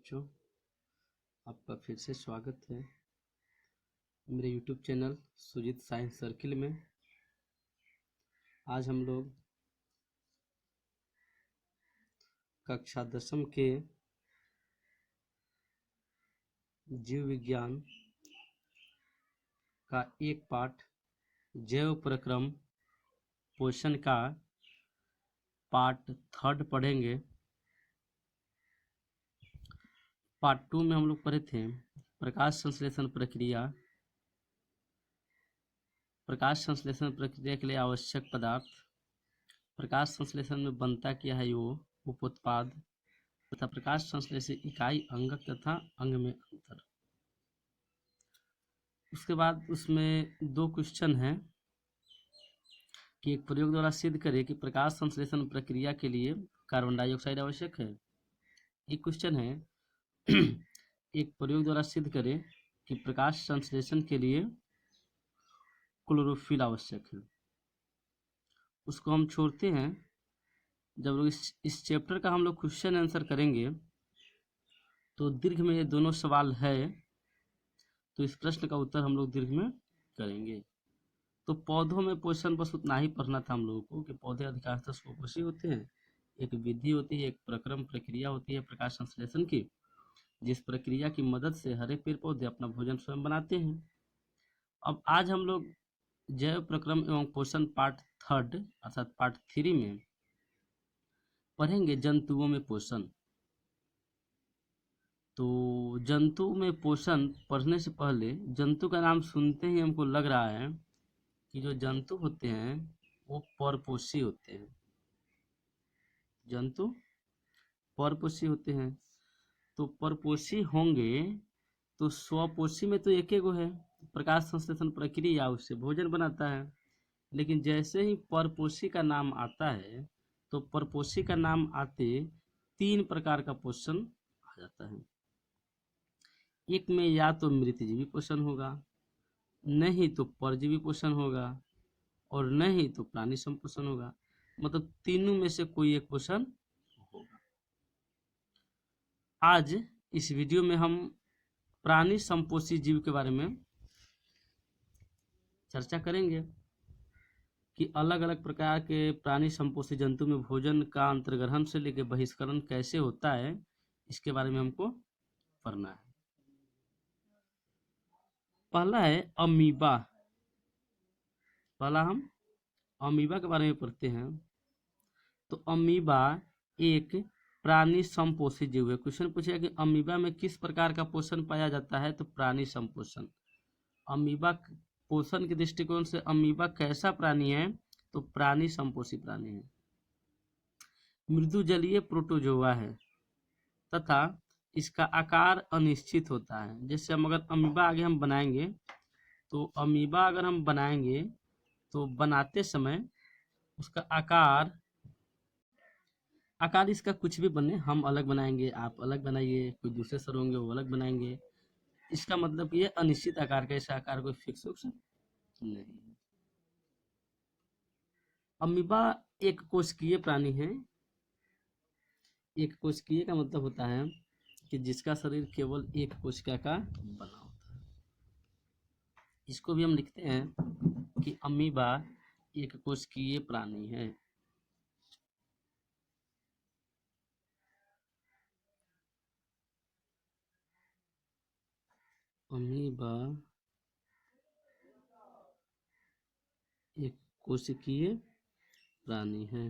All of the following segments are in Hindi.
बच्चों, आपका फिर से स्वागत है मेरे YouTube channel Sujit science circle में। आज हम लोग कक्षा 10वीं के जीव विज्ञान का एक पाठ जैव प्रक्रम पोषण का पार्ट 3 पढ़ेंगे। पार्ट 2 में हम लोग पढ़े थे प्रकाश संश्लेषण प्रक्रिया। प्रकाश संश्लेषण प्रक्रिया के लिए आवश्यक पदार्थ, प्रकाश संश्लेषण में बनता क्या है वो उपोत्पाद तथा प्रकाश संश्लेषण इकाई, अंगक तथा अंग में अंतर। उसके बाद उसमें 2 क्वेश्चन हैं कि एक प्रयोग द्वारा सिद्ध करें कि प्रकाश संश्लेषण प्रक्रिया के लिए कार्बन डाइऑक्साइड आवश्यक है। एक क्वेश्चन है एक प्रयोग द्वारा सिद्ध करें कि प्रकाश संश्लेषण के लिए क्लोरोफिल आवश्यक है। उसको हम छोड़ते हैं। जब लोग इस चैप्टर का हम लोग क्वेश्चन आंसर करेंगे तो दीर्घ में ये दोनों सवाल है, तो इस प्रश्न का उत्तर हम लोग दीर्घ में करेंगे। तो पौधों में पोषण बस उतना ही पढ़ना था हम लोगों को कि पौधे अधिकांशतः स्वकोषी होते हैं। एक विधि होती है, एक प्रक्रम प्रक्रिया होती है प्रकाश संश्लेषण की, जिस प्रक्रिया की मदद से हरे पेड़ पौधे अपना भोजन स्वयं बनाते हैं। अब आज हम लोग जैव प्रक्रम एवं पोषण पार्ट 3 अर्थात पार्ट 3 में पढ़ेंगे जंतुओं में पोषण। तो जंतु में पोषण पढ़ने से पहले जंतु का नाम सुनते ही हमको लग रहा है कि जो जंतु होते हैं वो परपोषी होते हैं। जंतु परपोषी होते हैं। तो परपोषी होंगे तो स्वपोषी में तो एक गो है, प्रकाश संश्लेषण प्रक्रिया उससे भोजन बनाता है। लेकिन जैसे ही परपोषी का नाम आता है तो परपोषी का नाम आते 3 प्रकार का पोषण आ जाता है। एक में या तो मृतजीवी पोषण होगा, नहीं तो परजीवी पोषण होगा और नहीं तो प्राणी संपोषण होगा। मतलब तीनों में से कोई एक पोषण होगा। आज इस वीडियो में हम प्राणी संपोषी जीव के बारे में चर्चा करेंगे कि अलग अलग प्रकार के प्राणी संपोषी जंतु में भोजन का अंतर्ग्रहण से लेकर बहिष्करण कैसे होता है, इसके बारे में हमको पढ़ना है। पहला है अमीबा। पहला हम अमीबा के बारे में पढ़ते हैं। तो अमीबा एक प्राणी संपोषी जीव है। क्वेश्चन पूछेगा कि अमीबा में किस प्रकार का पोषण पाया जाता है, तो प्राणी संपोषण। अमीबा पोषण के दृष्टिकोण से अमीबा कैसा प्राणी है, तो प्राणी संपोषी प्राणी है। मृदुजलीय प्रोटोजोआ है तथा इसका आकार अनिश्चित होता है। जैसे हम अगर अमीबा आगे हम बनाएंगे तो अमीबा अगर हम बनाएंगे तो बनाते समय उसका आकार इसका कुछ भी बने, हम अलग बनाएंगे, आप अलग बनाइए, कोई दूसरे सर होंगे वो अलग बनाएंगे। इसका मतलब ये अनिश्चित आकार का, ऐसा आकार कोई फिक्स नहीं। अमीबा एक कोशिकीय प्राणी है। एक कोशिकीय का मतलब होता है कि जिसका शरीर केवल एक कोशिका का बना होता है। इसको भी हम लिखते हैं कि अमीबा एक कोशिकीय प्राणी है। अमीबा एक कोशिकीय प्राणी है।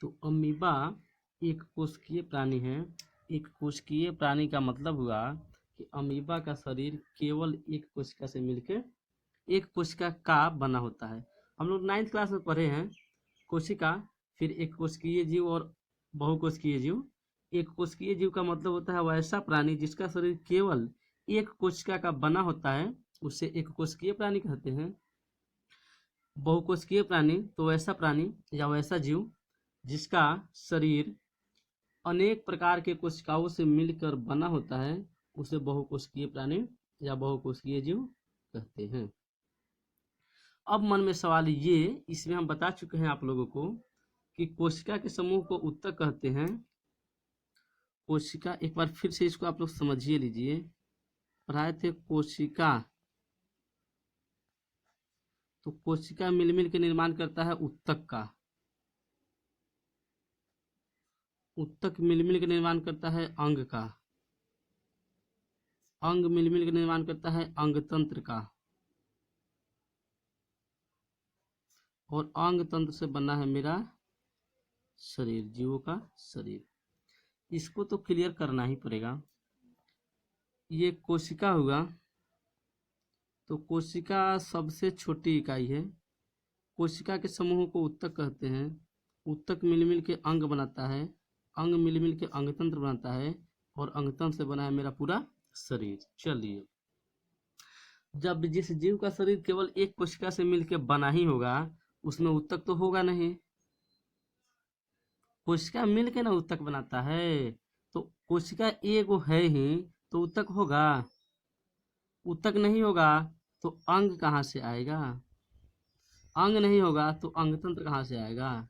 तो अमीबा एक कोशिकीय प्राणी है। एक कोशिकीय प्राणी का मतलब हुआ कि अमीबा का शरीर केवल एक कोशिका से मिलकर एक कोशिका का बना होता है। हम लोग 9th क्लास में पढ़े हैं कोशिका, फिर एक कोशिकीय जीव और बहुकोशिकीय जीव। एक कोशिकीय जीव का मतलब होता है वैसा प्राणी जिसका शरीर केवल एक कोशिका का बना होता है, उसे एक कोशिकीय प्राणी कहते हैं। बहुकोशिकीय प्राणी तो वैसा प्राणी या वैसा जीव जिसका शरीर अनेक प्रकार के कोशिकाओं से मिलकर बना होता है, उसे बहुकोशिकीय प्राणी या बहुकोशिकीय जीव कहते हैं। अब मन में सवाल ये, इसमें हम बता चुके हैं आप लोगों को कि कोशिका के समूह को ऊतक कहते हैं। कोशिका, एक बार फिर से इसको आप लोग समझिए लीजिए। पढ़ाए थे कोशिका, तो कोशिका मिल मिल के निर्माण करता है ऊतक का। ऊतक मिल मिल के निर्माण करता है अंग का। अंग मिल मिल के निर्माण करता है अंग तंत्र का। और अंग तंत्र से बना है मेरा शरीर, जीवों का शरीर। इसको तो क्लियर करना ही पड़ेगा। ये कोशिका हुआ, तो कोशिका सबसे छोटी इकाई है। कोशिका के समूह को ऊतक कहते हैं। ऊतक मिल मिल के अंग बनाता है, अंग मिल मिल के अंगतंत्र बनाता है, और अंगतंत्र से बना है मेरा पूरा शरीर। चलिए, जब जिस जीव का शरीर केवल एक कोशिका से मिलकर बना ही होगा, उसमें ऊतक तो होगा नहीं। कोशिका मिलके ना ऊतक बनाता है, तो कोशिका एक है ही, तो ऊतक होगा? ऊतक नहीं होगा तो अंग कहाँ से आएगा? अंग नहीं होगा तो अंगतंत्र कहाँ से आएगा?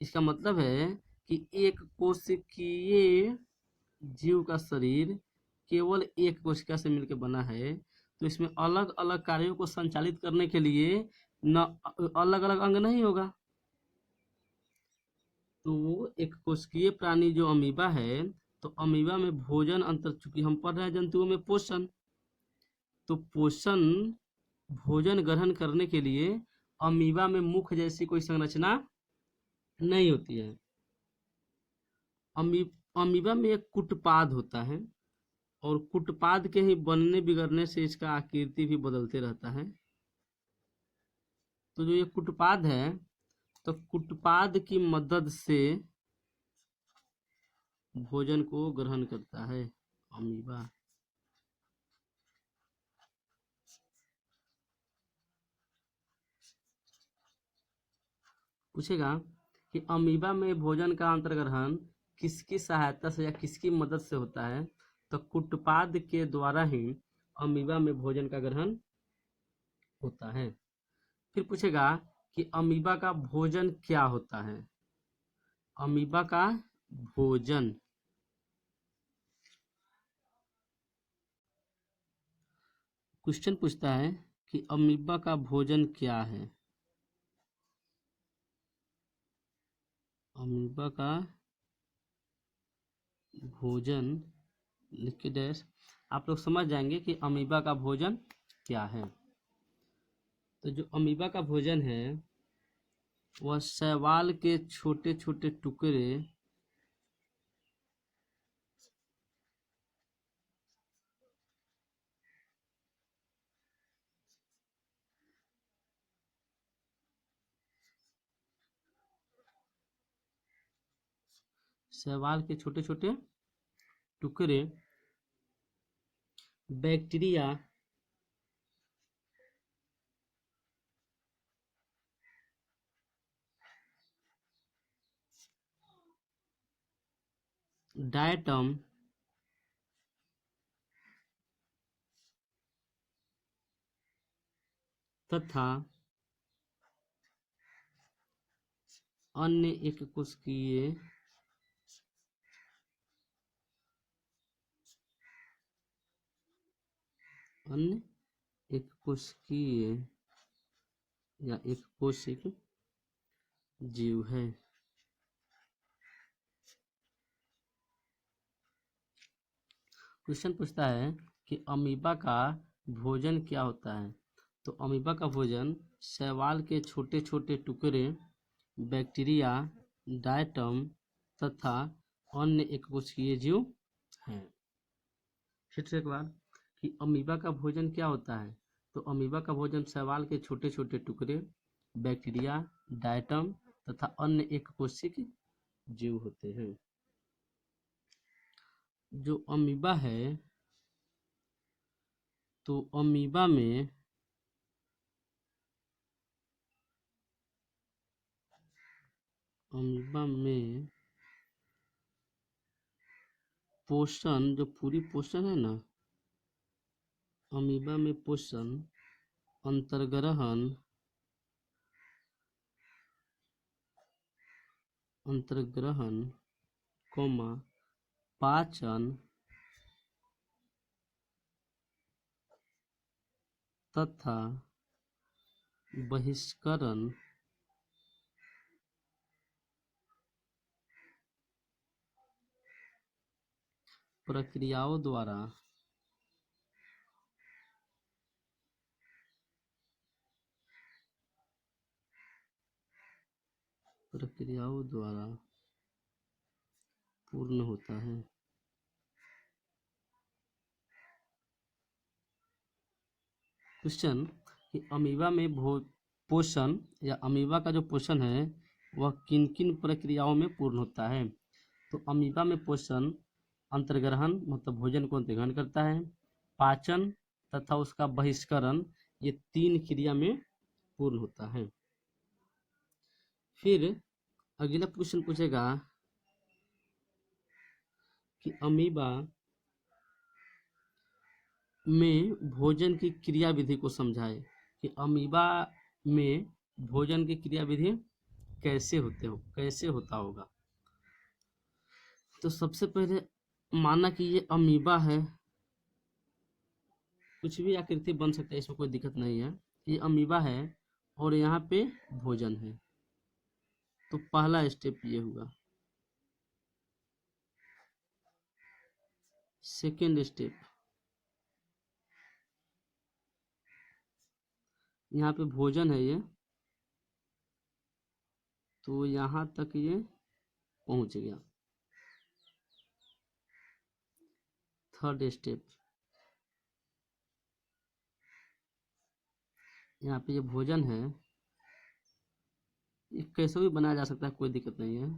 इसका मतलब है कि एक कोशिकीय जीव का शरीर केवल एक कोशिका से मिलकर बना है, तो इसमें अलग अलग कार्यों को संचालित करने के लिए न अलग अलग अंग नहीं होगा। तो एक कोशिकीय प्राणी जो अमीबा है, तो अमीबा में भोजन अंतर, चूंकि हम पढ़ रहे हैं जंतुओं में पोषण, तो पोषण भोजन ग्रहण करने के लिए अमीबा में मुख जैसी कोई संरचना नहीं होती है। अमीबा में एक कुटपाद होता है, और कुटपाद के ही बनने बिगड़ने से इसका आकृति भी बदलते रहता है। तो जो ये कुटपाद है, तो कुटपाद की मदद से भोजन को ग्रहण करता है अमीबा। पूछेगा कि अमीबा में भोजन का अंतर्ग्रहण किसकी सहायता से या किसकी मदद से होता है, तो कुटपाद के द्वारा ही अमीबा में भोजन का ग्रहण होता है। फिर पूछेगा कि अमीबा का भोजन क्या होता है? अमीबा का भोजन, क्वेश्चन पूछता है कि अमीबा का भोजन क्या है? अमीबा का भोजन लिख के डैश, आप लोग समझ जाएंगे कि अमीबा का भोजन क्या है। तो जो अमीबा का भोजन है, वह शैवाल के छोटे छोटे टुकड़े शैवाल के छोटे छोटे टुकड़े बैक्टीरिया डायटम तथा अन्य एककोशिकीय या एककोशिक जीव है। क्वेश्चन पूछता है कि अमीबा का भोजन क्या होता है? तो अमीबा का भोजन शैवाल के छोटे छोटे टुकड़े बैक्टीरिया डायटम तथा अन्य एककोशिकीय जीव हैं। फिर से एक बार कि अमीबा का भोजन क्या होता है? तो अमीबा का भोजन शैवाल के छोटे छोटे टुकड़े बैक्टीरिया डायटम तथा अन्य एककोशिक जीव होते हैं। जो अमीबा है, तो अमीबा में पोषण, जो पूरी पोषण है ना, अमीबा में पोषण अंतर्ग्रहण कोमा पाचन तथा बहिष्करण प्रक्रियाओं द्वारा पूर्ण होता है। क्वेश्चन कि अमीबा में पोषण या अमीबा का जो पोषण है वह किन किन प्रक्रियाओं में पूर्ण होता है। तो अमीबा में पोषण अंतर्ग्रहण मतलब भोजन को अंतर्ग्रहण करता है, पाचन तथा उसका बहिष्करण, ये 3 क्रिया में पूर्ण होता है। फिर अगला क्वेश्चन पूछेगा कि अमीबा में भोजन की क्रिया विधि को समझाए कि अमीबा में भोजन की क्रिया विधि कैसे होता होगा। तो सबसे पहले माना कि ये अमीबा है, कुछ भी आकृति बन सकता है, इसमें कोई दिक्कत नहीं है। ये अमीबा है और यहाँ पे भोजन है, तो पहला स्टेप ये हुआ। सेकेंड स्टेप, यहाँ पे भोजन है ये, तो यहाँ तक ये पहुंच गया। थर्ड स्टेप, यहाँ पे ये भोजन है, ये कैसे भी बनाया जा सकता है, कोई दिक्कत नहीं है।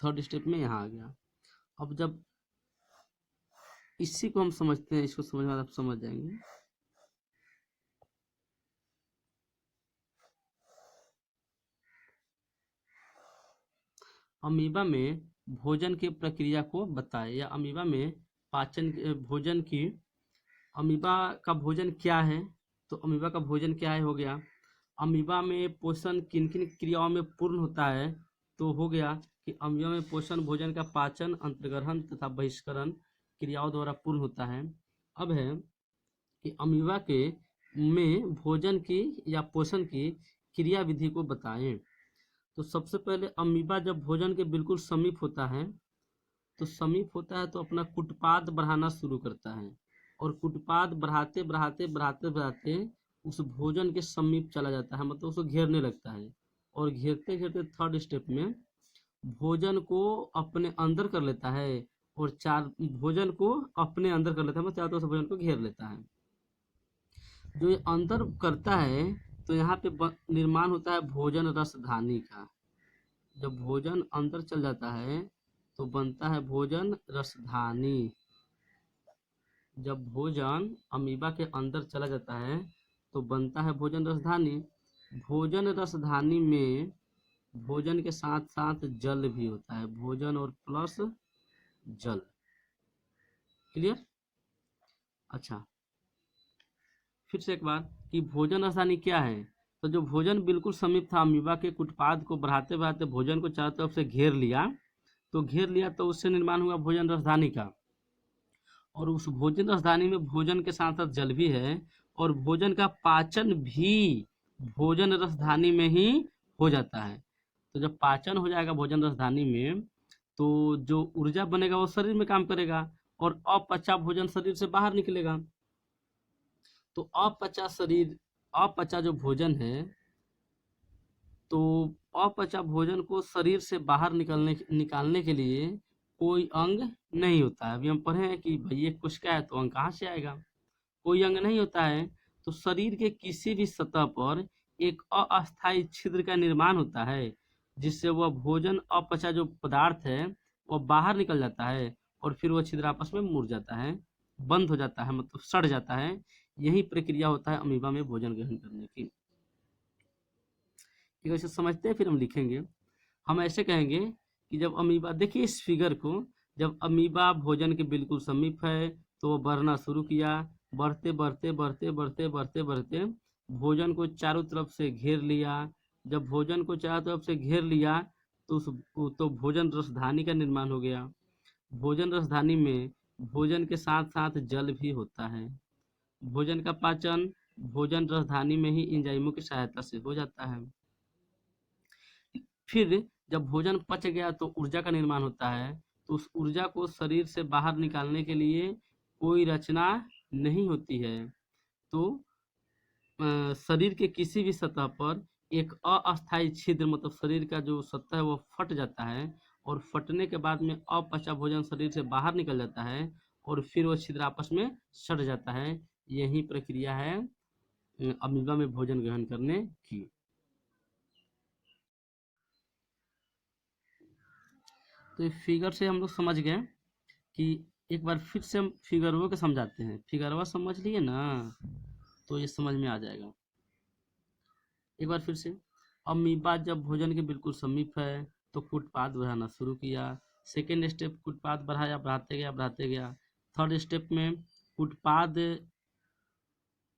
थर्ड स्टेप में यहाँ आ गया। अब जब इसी को हम समझते हैं, इसको समझ में आप समझ जाएंगे। अमीबा में भोजन की प्रक्रिया को बताए, या अमीबा में भोजन की, अमीबा का भोजन क्या है। तो अमीबा का भोजन क्या है हो गया। अमीबा में पोषण किन किन क्रियाओं में पूर्ण होता है, तो हो गया कि अमीबा में पोषण भोजन का पाचन, अंतर्ग्रहण तथा बहिष्करण क्रियाओं द्वारा पूर्ण होता है। अब है कि अमीबा के में भोजन की या पोषण की क्रिया विधि को बताएं। तो सबसे पहले अमीबा जब भोजन के बिल्कुल समीप होता है, तो अपना कुटपाद बढ़ाना शुरू करता है, और कुटपाद बढ़ाते बढ़ाते उस भोजन के समीप चला जाता है, मतलब उसको घेरने लगता है। और घेरते घेरते थर्ड स्टेप में भोजन को अपने अंदर कर लेता है, और भोजन को अपने अंदर कर लेता है, मतलब चारों तरफ से भोजन को घेर लेता है। जो ये अंदर करता है, तो यहाँ पे निर्माण होता है भोजन रसधानी का। जब भोजन अंदर चल जाता है तो बनता है भोजन रसधानी। जब भोजन अमीबा के अंदर चला जाता है तो बनता है भोजन रसधानी। भोजन रसधानी में भोजन के साथ साथ जल भी होता है, भोजन और प्लस जल। क्लियर? अच्छा, फिर से एक बार कि भोजन रसधानी क्या है। तो जो भोजन बिल्कुल समीप था, अमीबा के कुटपाद को बढ़ाते बढ़ाते भोजन को चारों तरफ से घेर लिया, तो उससे निर्माण हुआ भोजन रसधानी का। और उस भोजन रसधानी में भोजन के साथ साथ जल भी है, और भोजन का पाचन भी भोजन रसधानी में ही हो जाता है। तो जब पाचन हो जाएगा भोजन रसधानी में, तो जो ऊर्जा बनेगा वो शरीर में काम करेगा, और अपचा भोजन शरीर से बाहर निकलेगा। तो अपचा जो भोजन है, तो अपचा भोजन को शरीर से बाहर निकालने के लिए कोई अंग नहीं होता है। अभी हम पढ़े हैं कि भाई ये कोशिका है, तो अंग कहाँ से आएगा, कोई अंग नहीं होता है। तो शरीर के किसी भी सतह पर एक अस्थायी छिद्र का निर्माण होता है, जिससे वह भोजन अपचा जो पदार्थ है वह बाहर निकल जाता है, और फिर वह छिद्र आपस में मुड़ जाता है, बंद हो जाता है, मतलब सड़ जाता है। यही प्रक्रिया होता है अमीबा में भोजन ग्रहण करने की। ठीक है, इसे समझते हैं, फिर हम लिखेंगे। हम ऐसे कहेंगे कि जब अमीबा, देखिए इस फिगर को, जब अमीबा भोजन के बिल्कुल समीप है तो वो बढ़ना शुरू किया, बढ़ते बढ़ते बढ़ते बढ़ते बढ़ते बढ़ते भोजन को चारों तरफ से घेर लिया। जब भोजन को चारों तरफ से घेर लिया तो भोजन रसधानी का निर्माण हो गया। भोजन रसधानी में भोजन के साथ साथ जल भी होता है। भोजन का पाचन भोजन रसधानी में ही एंजाइमों की सहायता से हो जाता है। फिर जब भोजन पच गया तो ऊर्जा का निर्माण होता है। तो उस ऊर्जा को शरीर से बाहर निकालने के लिए कोई रचना नहीं होती है। तो शरीर के किसी भी सतह पर एक अस्थायी छिद्र मतलब शरीर का जो सतह है वो फट जाता है, और फटने के बाद में अपचा भोजन शरीर से बाहर निकल जाता है और फिर वो छिद्र आपस में सट जाता है। यही प्रक्रिया है अमीबा में भोजन ग्रहण करने की। तो ये फिगर से हम लोग समझ गए कि एक बार फिर से हम फिगरों के समझाते हैं। फिगरवा समझ लिए ना तो ये समझ में आ जाएगा। एक बार फिर से, अमीबा जब भोजन के बिल्कुल समीप है तो कुटपाद बढ़ाना शुरू किया। सेकेंड स्टेप कुटपाद बढ़ाया, बढ़ाते गया। थर्ड स्टेप में कुटपाद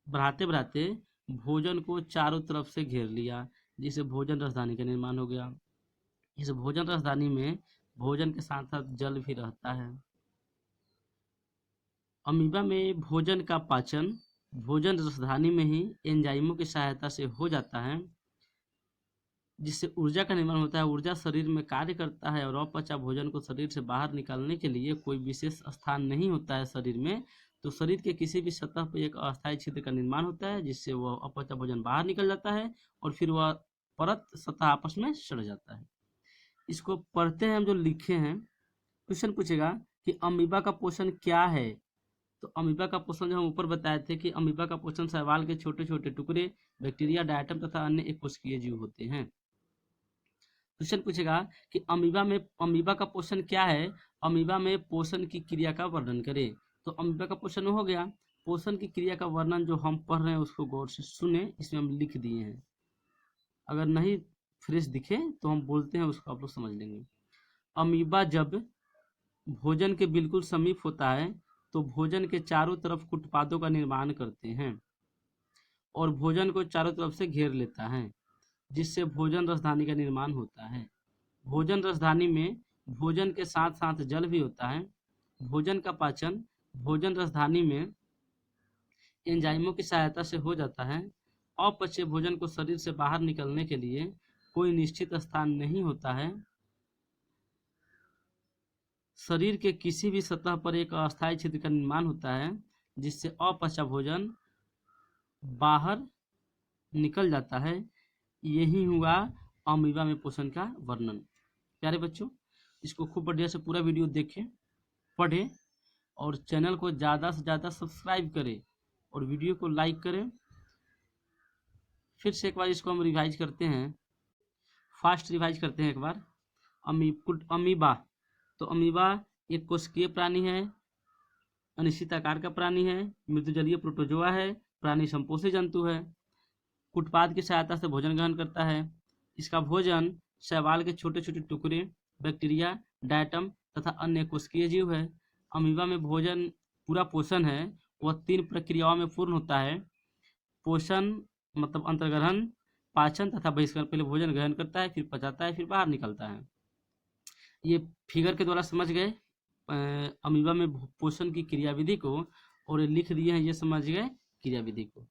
बढ़ाते बढ़ाते भोजन को चारों तरफ से घेर लिया, जिससे भोजन रसधानी का निर्माण हो गया। इस भोजन रसधानी में भोजन के साथ साथ जल भी रहता है। अमीबा में भोजन का पाचन भोजन रसधानी में ही एंजाइमों की सहायता से हो जाता है, जिससे ऊर्जा का निर्माण होता है। ऊर्जा शरीर में कार्य करता है और अपचा भोजन को शरीर से बाहर निकालने के लिए कोई विशेष स्थान नहीं होता है शरीर में। तो शरीर के किसी भी सतह पर एक अस्थायी छिद्र का निर्माण होता है, जिससे वह अपचा भोजन बाहर निकल जाता है और फिर वह परत सतह आपस में सड़ जाता है। इसको पढ़ते हैं हम जो लिखे हैं। क्वेश्चन पूछेगा कि अमीबा का पोषण क्या है। तो अमीबा का पोषण जो हम ऊपर बताए थे कि अमीबा का पोषण शैवाल के छोटे छोटे टुकड़े, बैक्टीरिया, डायटम तथा अन्य एककोशिकीय जीव होते हैं। क्वेश्चन पूछेगा कि अमीबा का पोषण क्या है। अमीबा में पोषण की क्रिया का वर्णन करें। तो अमीबा का पोषण हो गया। पोषण की क्रिया का वर्णन जो हम पढ़ रहे हैं उसको गौर से सुने, इसमें हम लिख दिए हैं। अगर नहीं फ्रेश दिखे तो हम बोलते हैं, उसको आप लोग समझ लेंगे। अमीबा जब भोजन के बिल्कुल समीप होता है तो भोजन के चारों तरफ कुटपादों का निर्माण करते हैं और भोजन को चारों तरफ से घेर लेता है, जिससे भोजन रसधानी का निर्माण होता है। भोजन रसधानी में भोजन के साथ साथ जल भी होता है। भोजन का पाचन भोजन रसधानी में एंजाइमों की सहायता से हो जाता है। अपचे भोजन को शरीर से बाहर निकलने के लिए कोई निश्चित स्थान नहीं होता है। शरीर के किसी भी सतह पर एक अस्थायी छिद्र का निर्माण होता है, जिससे अपचा भोजन बाहर निकल जाता है। यही हुआ अमीबा में पोषण का वर्णन। प्यारे बच्चों, इसको खूब बढ़िया से पूरा वीडियो देखें, पढ़ें और चैनल को ज़्यादा से ज़्यादा सब्सक्राइब करें और वीडियो को लाइक करें। फिर से एक बार इसको हम रिवाइज करते हैं, फास्ट रिवाइज करते हैं एक बार। अमीबा, तो अमीबा एक कोशिकीय प्राणी है, अनिश्चित आकार का प्राणी है, मृदुजलीय प्रोटोजोआ है, प्राणी संपोषी जंतु है, कुटपाद की सहायता से भोजन ग्रहण करता है। इसका भोजन शैवाल के छोटे छोटे टुकड़े, बैक्टीरिया, डायटम तथा अन्य कोशिकीय जीव है। अमीबा में भोजन पूरा पोषण है वह 3 प्रक्रियाओं में पूर्ण होता है। पोषण मतलब अंतर्ग्रहण, पाचन तथा बहिष्करण। पहले भोजन ग्रहण करता है, फिर पचाता है, फिर बाहर निकलता है। ये फिगर के द्वारा समझ गए अमीबा में पोषण की क्रियाविधि को, और लिख दिए हैं, ये समझ गए क्रियाविधि को।